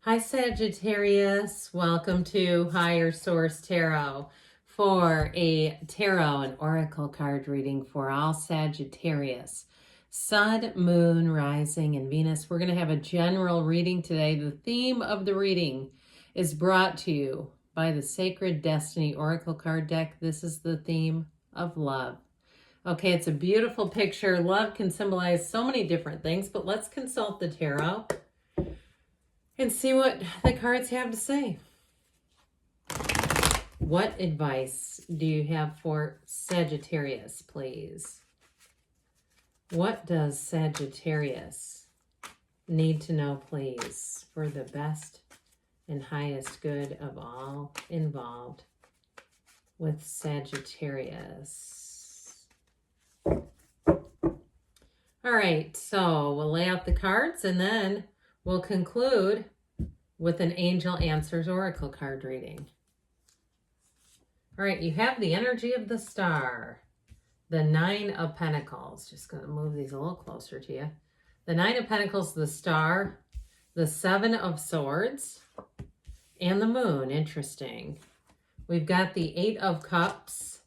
Hi Sagittarius, welcome to Higher Source Tarot for a tarot and oracle card reading for all Sagittarius. Sun, Moon, Rising, and Venus. We're going to have a general reading today. The theme of the reading is brought to you by the Sacred Destiny Oracle card deck. This is the theme of love. Okay, it's a beautiful picture. Love can symbolize so many different things, but let's consult the tarot and see what the cards have to say. What advice do you have for Sagittarius, please? What does Sagittarius need to know, please, for the best and highest good of all involved with Sagittarius? All right, so we'll lay out the cards and then we'll conclude with an Angel Answers Oracle card reading. All right, you have the energy of the star, the Nine of Pentacles. Just going to move these a little closer to you. The Nine of Pentacles, the star, the Seven of Swords, and the Moon. Interesting. We've got the Eight of Cups,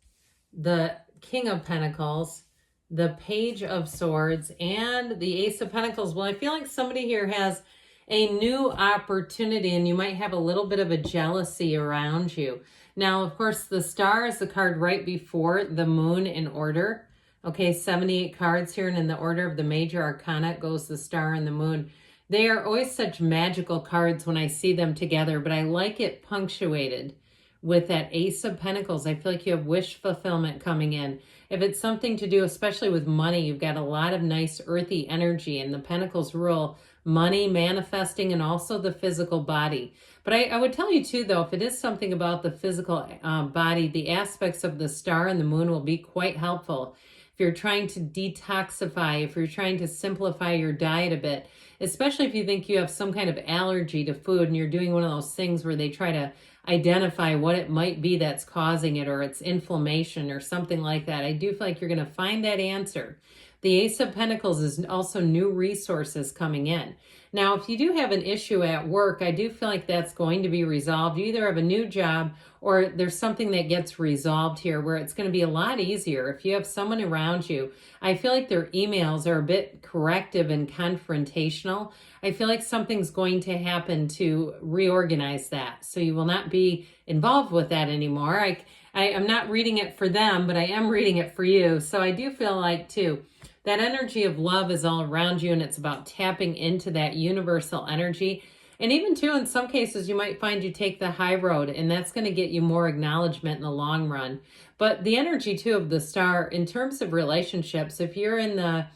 the King of Pentacles, the Page of Swords, and the Ace of Pentacles. Well, I feel like somebody here has a new opportunity and you might have a little bit of a jealousy around you. Now, of course, the star is the card right before the moon in order. Okay, 78 cards here, and in the order of the major arcana goes the star and the moon. They are always such magical cards when I see them together, but I like it punctuated with that Ace of Pentacles. I feel like you have wish fulfillment coming in. If it's something to do, especially with money, you've got a lot of nice earthy energy, and the Pentacles rule money, manifesting, and also the physical body. But I would tell you too, though, if it is something about the physical body, the aspects of the star and the moon will be quite helpful. If you're trying to detoxify, if you're trying to simplify your diet a bit, especially if you think you have some kind of allergy to food and you're doing one of those things where they try to identify what it might be that's causing it, or it's inflammation or something like that. I do feel like you're going to find that answer. The Ace of Pentacles is also new resources coming in. Now, if you do have an issue at work, I do feel like that's going to be resolved. You either have a new job or there's something that gets resolved here where it's going to be a lot easier. If you have someone around you, I feel like their emails are a bit corrective and confrontational. I feel like something's going to happen to reorganize that. So you will not be involved with that anymore. I'm not reading it for them, but I am reading it for you. So I do feel like too, that energy of love is all around you, and it's about tapping into that universal energy. And even too, in some cases, you might find you take the high road, and that's going to get you more acknowledgement in the long run. But the energy too of the star, in terms of relationships, if you're in the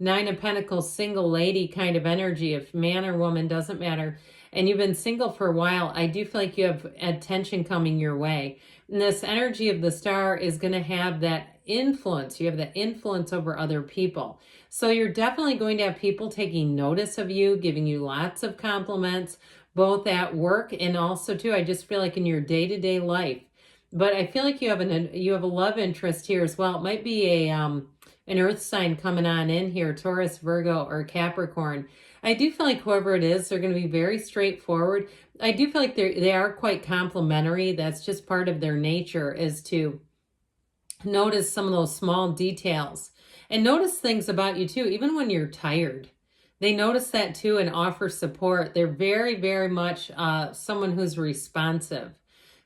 Nine of Pentacles single lady kind of energy, if man or woman, doesn't matter, and you've been single for a while, I do feel like you have attention coming your way. And this energy of the star is going to have that influence. You have the influence over other people. So you're definitely going to have people taking notice of you, giving you lots of compliments, both at work and also too, I just feel like in your day-to-day life. But I feel like you have a love interest here as well. It might be an earth sign coming on in here, Taurus, Virgo, or Capricorn. I do feel like whoever it is, they're going to be very straightforward. I do feel like they are quite complimentary. That's just part of their nature, is to notice some of those small details and notice things about you too, even when you're tired. They notice that too and offer support. They're very, very much someone who's responsive.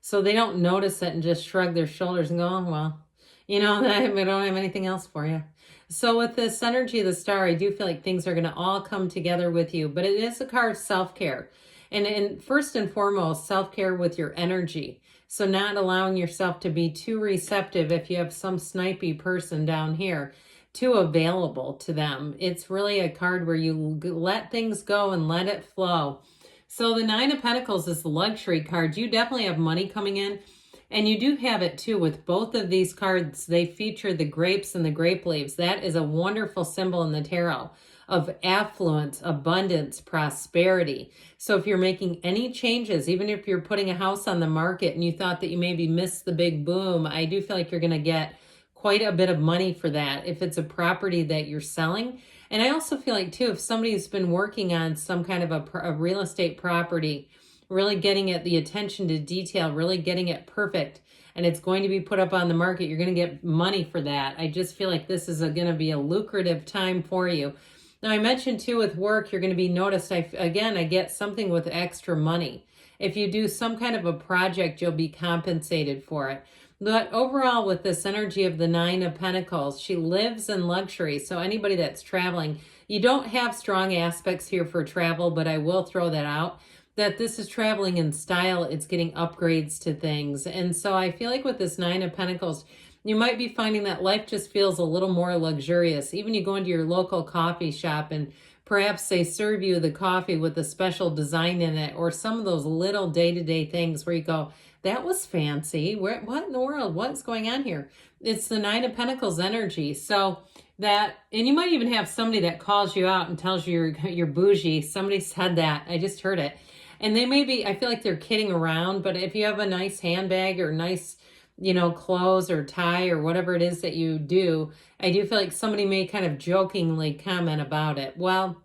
So they don't notice it and just shrug their shoulders and go, oh, well, you know, I don't have anything else for you. So with this energy of the star, I do feel like things are going to all come together with you. But it is a card of self-care. And first and foremost, self-care with your energy. So not allowing yourself to be too receptive if you have some snipey person down here, too available to them. It's really a card where you let things go and let it flow. So the Nine of Pentacles is the luxury card. You definitely have money coming in. And you do have it too with both of these cards. They feature the grapes and the grape leaves. That is a wonderful symbol in the tarot of affluence, abundance, prosperity. So if you're making any changes, even if you're putting a house on the market and you thought that you maybe missed the big boom, I do feel like you're going to get quite a bit of money for that. If it's a property that you're selling, And I also feel like, too, if somebody's been working on some kind of a real estate property, really getting it, the attention to detail, really getting it perfect, and it's going to be put up on the market, you're going to get money for that. I just feel like this is going to be a lucrative time for you. Now, I mentioned, too, with work, you're going to be noticed. I get something with extra money. If you do some kind of a project, you'll be compensated for it. But overall, with this energy of the Nine of Pentacles, she lives in luxury. So anybody that's traveling, you don't have strong aspects here for travel, but I will throw that out, that this is traveling in style. It's getting upgrades to things. And so I feel like with this Nine of Pentacles, you might be finding that life just feels a little more luxurious. Even you go into your local coffee shop and perhaps they serve you the coffee with a special design in it, or some of those little day-to-day things where you go, that was fancy. What in the world? What's going on here? It's the Nine of Pentacles energy. So that, and you might even have somebody that calls you out and tells you you're bougie. Somebody said that. I just heard it. And they may be, I feel like they're kidding around, but if you have a nice handbag or nice, clothes or tie or whatever it is that you do, I do feel like somebody may kind of jokingly comment about it. Well,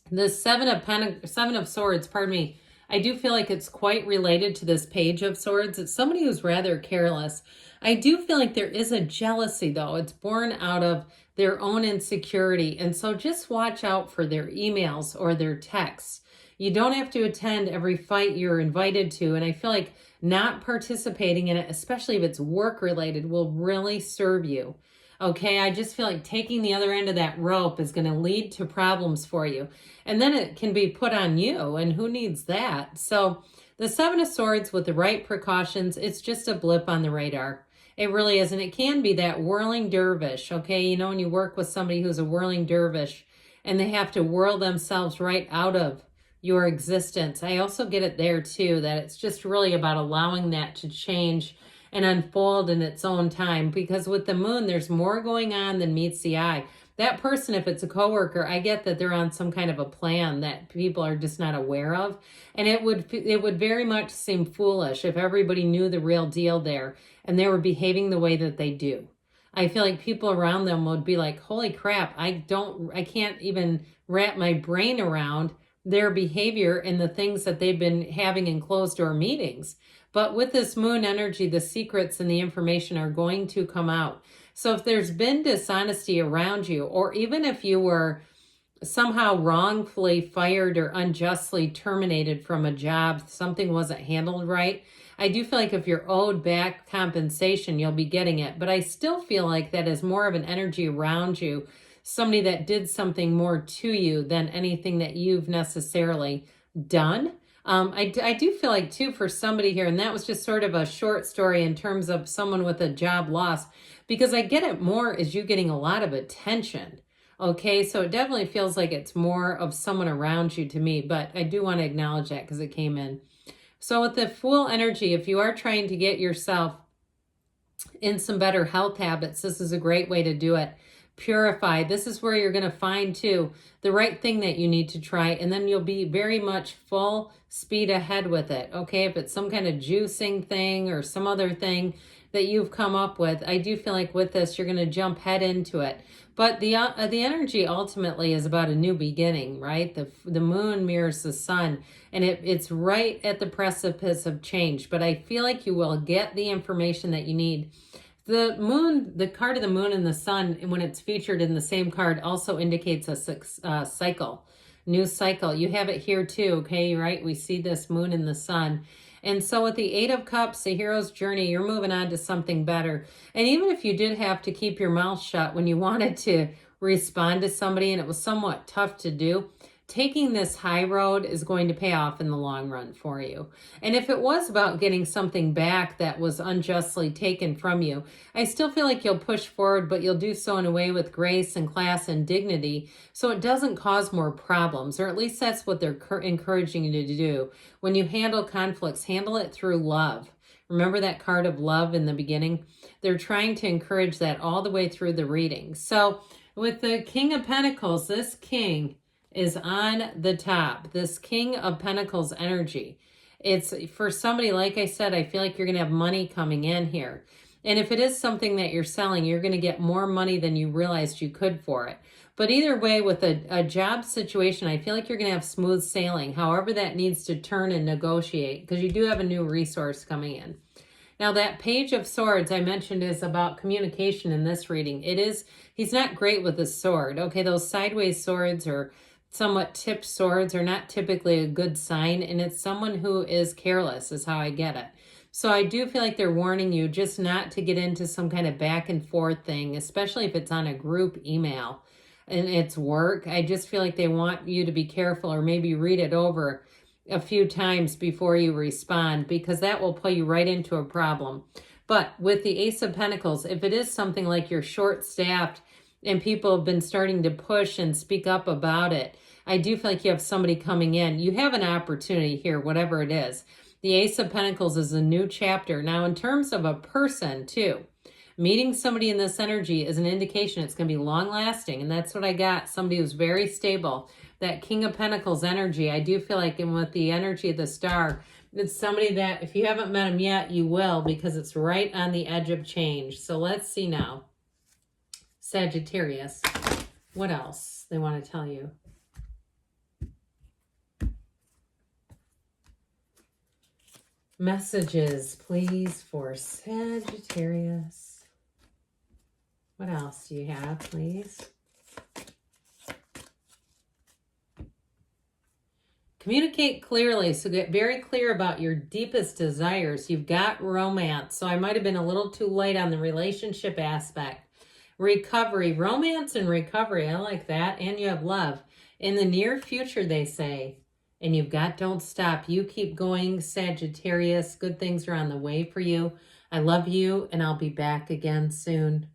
the Seven of Swords, pardon me, I do feel like it's quite related to this Page of Swords. It's somebody who's rather careless. I do feel like there is a jealousy, though. It's born out of their own insecurity. And so just watch out for their emails or their texts. You don't have to attend every fight you're invited to. And I feel like not participating in it, especially if it's work related, will really serve you. Okay, I just feel like taking the other end of that rope is going to lead to problems for you. And then it can be put on you, and who needs that? So the Seven of Swords with the right precautions, it's just a blip on the radar. It really is, and it can be that whirling dervish, okay? When you work with somebody who's a whirling dervish and they have to whirl themselves right out of your existence. I also get it there, too, that it's just really about allowing that to change and unfold in its own time, because with the moon, there's more going on than meets the eye. That person, if it's a coworker, I get that they're on some kind of a plan that people are just not aware of. And it would very much seem foolish if everybody knew the real deal there and they were behaving the way that they do. I feel like people around them would be like, holy crap, I can't even wrap my brain around their behavior and the things that they've been having in closed door meetings. But with this moon energy, the secrets and the information are going to come out. So if there's been dishonesty around you, or even if you were somehow wrongfully fired or unjustly terminated from a job, something wasn't handled right, I do feel like if you're owed back compensation, you'll be getting it. But I still feel like that is more of an energy around you, somebody that did something more to you than anything that you've necessarily done. I do feel like, too, for somebody here, and that was just sort of a short story in terms of someone with a job loss, because I get it more as you getting a lot of attention. Okay, so it definitely feels like it's more of someone around you to me, but I do want to acknowledge that because it came in. So with the Fool energy, if you are trying to get yourself in some better health habits, this is a great way to do it. Purify. This is where you're going to find, too, the right thing that you need to try, and then you'll be very much full speed ahead with it. Okay, if it's some kind of juicing thing or some other thing that you've come up with, I do feel like with this, you're going to jump head into it. But the energy ultimately is about a new beginning, right? The moon mirrors the sun, and it's right at the precipice of change. But I feel like you will get the information that you need. The moon, the card of the moon and the sun, when it's featured in the same card, also indicates a cycle, new cycle. You have it here too, okay, right? We see this moon and the sun. And so with the Eight of Cups, the hero's journey, you're moving on to something better. And even if you did have to keep your mouth shut when you wanted to respond to somebody and it was somewhat tough to do, taking this high road is going to pay off in the long run for you. And if it was about getting something back that was unjustly taken from you, I still feel like you'll push forward, but you'll do so in a way with grace and class and dignity so it doesn't cause more problems, or at least that's what they're encouraging you to do. When you handle conflicts, handle it through love. Remember that card of love in the beginning? They're trying to encourage that all the way through the reading. So with the King of Pentacles, this king is on the top. This King of Pentacles energy. It's for somebody, like I said, I feel like you're going to have money coming in here. And if it is something that you're selling, you're going to get more money than you realized you could for it. But either way, with a job situation, I feel like you're going to have smooth sailing, however that needs to turn and negotiate, because you do have a new resource coming in. Now, that Page of Swords I mentioned is about communication in this reading. He's not great with the sword. Okay, those sideways swords or somewhat tipped swords are not typically a good sign, and it's someone who is careless is how I get it. So I do feel like they're warning you just not to get into some kind of back and forth thing, especially if it's on a group email and it's work. I just feel like they want you to be careful, or maybe read it over a few times before you respond, because that will pull you right into a problem. But with the Ace of Pentacles, if it is something like you're short-staffed and people have been starting to push and speak up about it, I do feel like you have somebody coming in. You have an opportunity here, whatever it is. The Ace of Pentacles is a new chapter. Now, in terms of a person, too, meeting somebody in this energy is an indication it's going to be long-lasting, and that's what I got. Somebody who's very stable. That King of Pentacles energy, I do feel like, and with the energy of the star, it's somebody that if you haven't met him yet, you will, because it's right on the edge of change. So let's see now. Sagittarius, what else they want to tell you? Messages, please, for Sagittarius. What else do you have, please? Communicate clearly, so get very clear about your deepest desires. You've got romance, so I might have been a little too light on the relationship aspect. Recovery, romance and recovery, I like that. And you have love. In the near future, they say. And you've got don't stop. You keep going, Sagittarius. Good things are on the way for you. I love you, and I'll be back again soon.